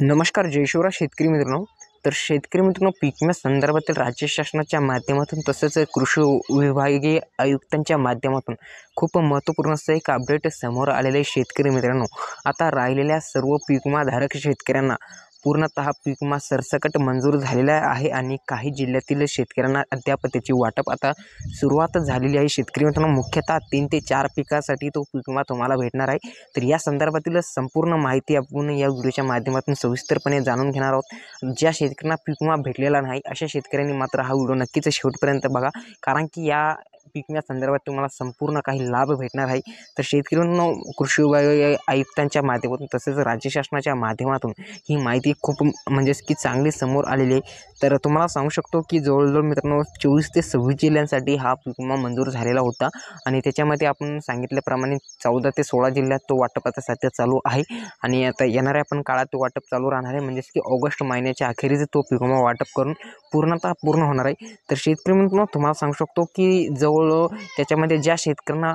नमस्कार जय शिवराय शेतकरी मित्रांनो. तर शेतकरी मित्रांनो, पीक विमा संदर्भातील राज्य शासनाच्या माध्यमातून तसेच कृषी विभागीय आयुक्तांच्या माध्यमातून खूप महत्त्वपूर्ण असं एक अपडेट समोर आलेले आहे. शेतकरी मित्रांनो, आता राहिलेल्या सर्व पीक विमाधारक शेतकऱ्यांना पूर्णतः पीक विमा सरसकट मंजूर झालेला आहे आणि काही जिल्ह्यातील शेतकऱ्यांना अद्याप त्याची वाटप आता सुरुवात झालेली आहे. शेतकरी मित्रांनो, मुख्यतः 3 ते 4 पिकासाठी तो पीक विमा तुम्हाला भेटणार आहे. तर या संदर्भातील संपूर्ण माहिती आपण या व्हिडिओच्या माध्यमातून सविस्तरपणे जाणून घेणार आहोत. ज्या शेतकऱ्यांना पीक विमा भेटलेला नाही अशा शेतकऱ्यांनी मात्र हा व्हिडिओ नक्कीच शेवटपर्यंत बघा, कारण की या पीक विम्या संदर्भात तुम्हाला संपूर्ण काही लाभ भेटणार आहे. तर शेतकऱ्यांनो, कृषी विभागीय आयुक्तांच्या माध्यमातून तसेच राज्य शासनाच्या माध्यमातून ही माहिती खूप म्हणजेच की चांगली समोर आलेली आहे. तर तुम्हाला सांगू शकतो की जवळजवळ मित्रांनो 24 ते 26 जिल्ह्यांसाठी हा पीक विमा मंजूर झालेला होता आणि त्याच्यामध्ये आपण सांगितल्याप्रमाणे 14 ते 16 जिल्ह्यात तो वाटप आता सध्या चालू आहे आणि आता येणाऱ्या पण काळात तो वाटप चालू राहणार आहे. म्हणजेच की ऑगस्ट महिन्याच्या अखेरीच तो पीक विमा वाटप करून पूर्ण होणार आहे. तर शेतकरी मित्रांनो, तुम्हाला सांगू शकतो की जवळ त्याच्यामध्ये ज्या शेतकऱ्यांना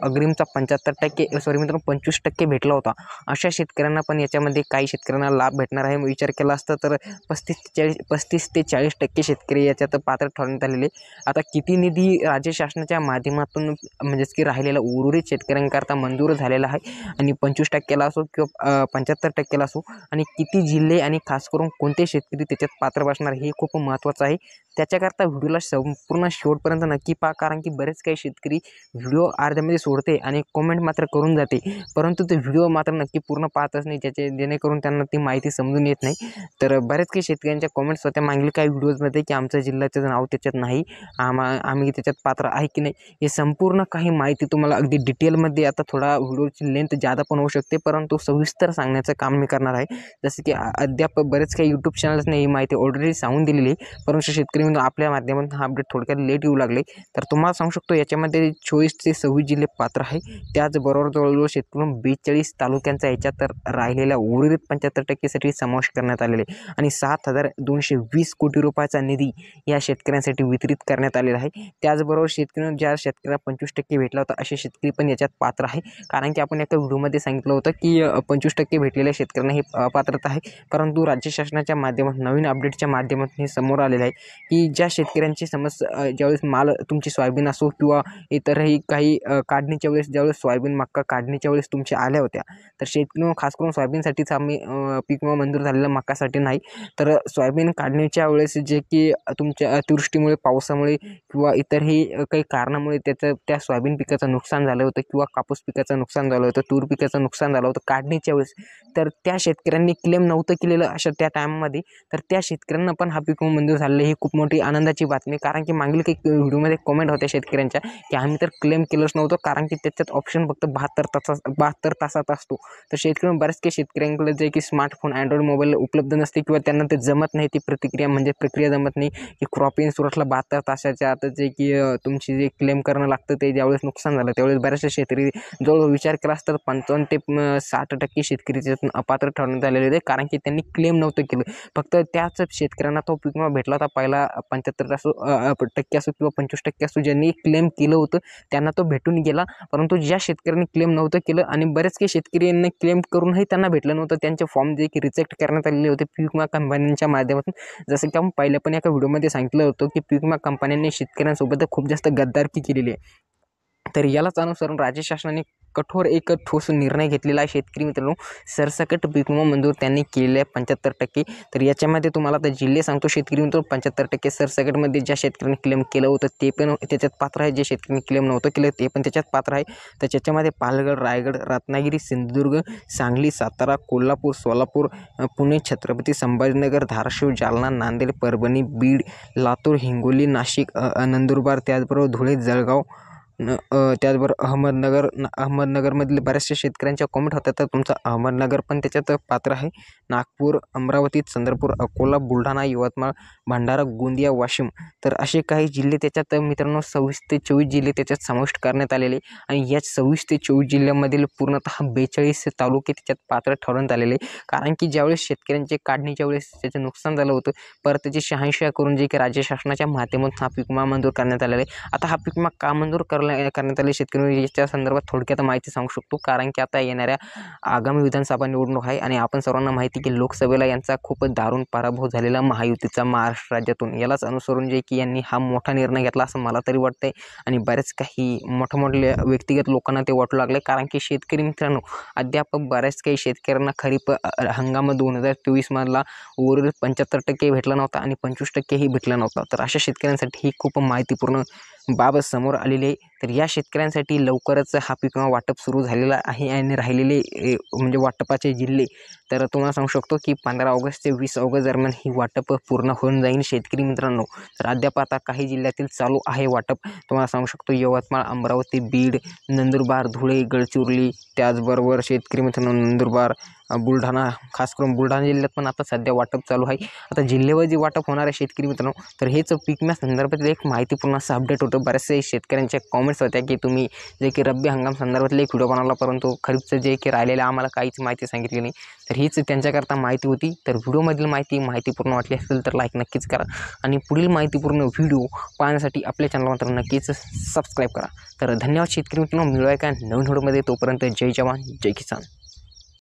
अग्रिमचा 75% सॉरी मित्रांनो 25% भेटला होता अशा शेतकऱ्यांना पण याच्यामध्ये काही शेतकऱ्यांना लाभ भेटणार आहे. विचार केला असता तर 35 ते 40% शेतकरी याच्यात पात्र ठरवण्यात आलेले. आता किती निधी राज्य शासनाच्या माध्यमातून म्हणजेच की राहिलेला उर्वरित शेतकऱ्यांकरता मंजूर झालेला आहे आणि 25%ला असो किंवा 75%ला असो, आणि किती जिल्हे आणि खास करून कोणते शेतकरी त्याच्यात पात्र बसणार हे खूप महत्त्वाचं आहे. त्याच्याकरता व्हिडिओला संपूर्ण शेवटपर्यंत नक्की पहा, कारण की बरेच काही शेतकरी व्हिडिओ अर्ध्यामध्ये सोडते आणि कमेंट मात्र करून जाते, परंतु ते व्हिडिओ मात्र नक्की पूर्ण पाहतच नाही, जेणेकरून त्यांना ती माहिती समजून येत नाही. तर बरेच काही शेतकऱ्यांच्या कमेंट्स होत्या मागील काही व्हिडिओजमध्ये की आमच्या जिल्ह्याचं नाव त्याच्यात नाही, आम्ही त्याच्यात पात्र आहे की नाही. हे संपूर्ण काही माहिती तुम्हाला अगदी डिटेलमध्ये, आता थोडा व्हिडिओची लेंथ जादा पण होऊ शकते, परंतु सविस्तर सांगण्याचं काम मी करणार आहे. जसं की अद्याप बरेच काही यूट्यूब चॅनल्सने ही माहिती ऑलरेडी सांगून दिलेली आहे, परंतु शेतकरी आपल्या माध्यमातून हा अपडेट थोडक्यात लेट येऊ लागले. तर तुम्हाला सांगू शकतो याच्यामध्ये 24 ते 26 जिल्हे पात्र आहे. त्याचबरोबर जवळजवळ शेतकरी 42 तालुक्यांचा याच्यात तर राहिलेल्या उर्वरित 75%साठी समावेश करण्यात आलेले आणि 7,220 कोटी रुपयाचा निधी या शेतकऱ्यांसाठी वितरित करण्यात आलेला आहे. त्याचबरोबर शेतकऱ्यांना ज्या शेतकऱ्याला 25% भेटला होता असे शेतकरी पण याच्यात पात्र आहे, कारण की आपण एका व्हिडिओमध्ये सांगितलं होतं की 25% भेटलेल्या शेतकऱ्यांना हे पात्रता आहे. परंतु राज्य शासनाच्या माध्यमातून नवीन अपडेटच्या माध्यमातून हे समोर आलेलं आहे की ज्या शेतकऱ्यांची समस्या ज्यावेळेस माल तुमची सोयाबीन असो किंवा इतरही काही काढणीच्या वेळेस ज्यावेळेस सोयाबीन मक्का काढणीच्या वेळेस तुमच्या आल्या होत्या, तर शेतकरी खास करून सोयाबीनसाठीच आम्ही पीक विमा मंजूर झालेला, मक्कासाठी नाही. तर सोयाबीन काढणीच्या वेळेस जे की तुमच्या अतिवृष्टीमुळे, पावसामुळे किंवा इतरही काही कारणामुळे त्या सोयाबीन पिकाचं नुकसान झालं होतं किंवा कापूस पिकाचं नुकसान झालं होतं, तूर पिकाचं नुकसान झालं होतं काढणीच्या वेळेस, तर त्या शेतकऱ्यांनी क्लेम नव्हतं केलेलं अशा त्या टायमामध्ये, तर त्या शेतकऱ्यांना पण हा पीक विमा मंजूर झालेला. ही खूप मोठी आनंदाची बातमी, कारण की मागील काही व्हिडिओमध्ये कमेंट होत्या शेतकऱ्यांच्या की आम्ही तर क्लेम केलंच नव्हतं, कारण की त्याच्यात ऑप्शन फक्त 72 तासात असतो. तर शेतकरी बऱ्याच काही शेतकऱ्यांकडे जे की स्मार्टफोन अँड्रॉइड मोबाईल उपलब्ध नसते किंवा त्यांना ते जमत नाही, ती प्रक्रिया जमत नाही की क्रॉप इन्शुरन्सला 72 तासाच्या आत जे की तुमची जे क्लेम करणं लागतं, ते ज्यावेळेस नुकसान झालं त्यावेळेस बऱ्याचशा शेतकरी जवळ विचार केला असता 55 ते 60% शेतकरी त्याच्यातून अपात्र ठरवण्यात आलेले होते, कारण की त्यांनी क्लेम नव्हतं केलं. फक्त त्याच शेतकऱ्यांना तो पीक विमा भेटला होता. पहिला 75% असो किंवा 25% असो, ज्यांनी क्लेम केलं होतं त्यांना तो भेटून गेला. परंतु ज्या शेतकऱ्यांनी क्लेम नव्हतं केलं आणि बरेच काही शेतकरी यांनी क्लेम करूनही त्यांना भेटलं नव्हतं, त्यांचे फॉर्म जे की रिजेक्ट करण्यात आलेले होते पीक विमा कंपन्यांच्या माध्यमातून. जसं की आपण पहिल्या पण एका व्हिडिओमध्ये सांगितलं होतं की पीक विमा कंपन्यांनी शेतकऱ्यांसोबत खूप जास्त गद्दारकी केलेली आहे. तर यालाच अनुसरून राज्य शासनाने कठोर एक ठोस निर्णय घेतलेला आहे. शेतकरी मित्रांनो, सरसकट पीक विमा मंजूर त्यांनी केलेले आहे 75%. तर याच्यामध्ये तुम्हाला आता जिल्हे सांगतो. शेतकरी मित्रांनो, 75% सरसकटमध्ये ज्या शेतकऱ्यांनी क्लेम केलं होतं ते पण त्याच्यात पात्र आहे, जे शेतकऱ्यांनी क्लेम नव्हतं केलं ते पण त्याच्यात पात्र आहे. तर त्याच्यामध्ये पालघर, रायगड, रत्नागिरी, सिंधुदुर्ग, सांगली, सातारा, कोल्हापूर, सोलापूर, पुणे, छत्रपती संभाजीनगर, धाराशिव, जालना, नांदेड, परभणी, बीड, लातूर, हिंगोली, नाशिक, नंदुरबार, त्याचबरोबर धुळे, जळगाव, त्याचबरोबर अहमदनगरमधील बऱ्याचशा शेतकऱ्यांच्या कमेंट होत्या, तर तुमचं अहमदनगर पण त्याच्यात पात्र आहे. नागपूर, अमरावती, चंद्रपूर, अकोला, बुलढाणा, यवतमाळ, भंडारा, गोंदिया, वाशिम, तर असे काही जिल्हे त्याच्यात मित्रांनो 26 ते 24 जिल्हे त्याच्यात समाविष्ट करण्यात आलेले आणि या 26 ते 24 जिल्ह्यामधील पूर्णतः 42 तालुके त्याच्यात पात्र ठरवण्यात आलेले. कारण की ज्यावेळेस शेतकऱ्यांचे काढणीच्या वेळेस त्याचं नुकसान झालं होतं, परत त्याची शहानिशा करून जे की राज्य शासनाच्या माध्यमातून हा पीक विमा मंजूर करण्यात आलेला आहे. आता हा पीक विमा का मंजूर करण्यात आले शेतकरी याच्या संदर्भात थोडक्यात माहिती सांगू शकतो, कारण की आता येणाऱ्या आगामी विधानसभा निवडणूक आहे आणि आपण सर्वांना माहिती की लोकसभेला यांचा खूप दारुण पराभव झालेला महायुतीचा महाराष्ट्र राज्यातून, यालाच अनुसरून जे की यांनी हा मोठा निर्णय घेतला असं मला तरी वाटतंय आणि बरेच काही मोठमोठ्या व्यक्तिगत लोकांना ते वाटू लागले, कारण की शेतकरी मित्रांनो अद्याप बऱ्याच काही शेतकऱ्यांना खरीप हंगाम 2024 मधला उर्वरित 75% भेटला नव्हता आणि 25% भेटला नव्हता. तर अशा शेतकऱ्यांसाठी ही खूप माहितीपूर्ण बाब समोर आलेली आहे. तर या शेतकऱ्यांसाठी लवकरच हा पीक विमा वाटप सुरू झालेला आहे आणि राहिलेले म्हणजे वाटपाचे जिल्हे तर तुम्हाला सांगू शकतो की 15 ऑगस्ट ते 20 ऑगस्ट दरम्यान ही वाटप पूर्ण होऊन जाईल शेतकरी मित्रांनो. तर अद्याप आता काही जिल्ह्यातील चालू आहे वाटप. तुम्हाला सांगू शकतो यवतमाळ, अमरावती, बीड, नंदुरबार, धुळे, गडचिरोली, त्याचबरोबर शेतकरी मित्रांनो नंदुरबार, बुलढाणा, खास करून बुलढाणा जिल्ह्यात पण आता सध्या वाटप चालू आहे. आता जिल्ह्यावर जे वाटप होणार आहे शेतकरी मित्रांनो, तर हेच पीक विम्या संदर्भातील एक माहितीपूर्ण असं अपडेट होतं. बरेचसे शेतकऱ्यांच्या कॉमेंट्स होत्या की तुम्ही जे की रब्बी हंगाम संदर्भातले एक व्हिडिओ बनवला, परंतु खरीपचं जे की राहिलेलं आम्हाला काहीच माहिती सांगितली नाही. तर हीच त्यांच्याकरता माहिती होती. तर व्हिडिओमधील माहितीपूर्ण वाटली असेल तर लाईक नक्कीच करा आणि पुढील माहितीपूर्ण व्हिडिओ पाहण्यासाठी आपल्या चॅनल मात्र नक्कीच सबस्क्राईब करा. तर धन्यवाद शेतकरी मित्रांनो. मिळूया का नवीन व्हिडिओमध्ये. तोपर्यंत जय जवान जय किसान.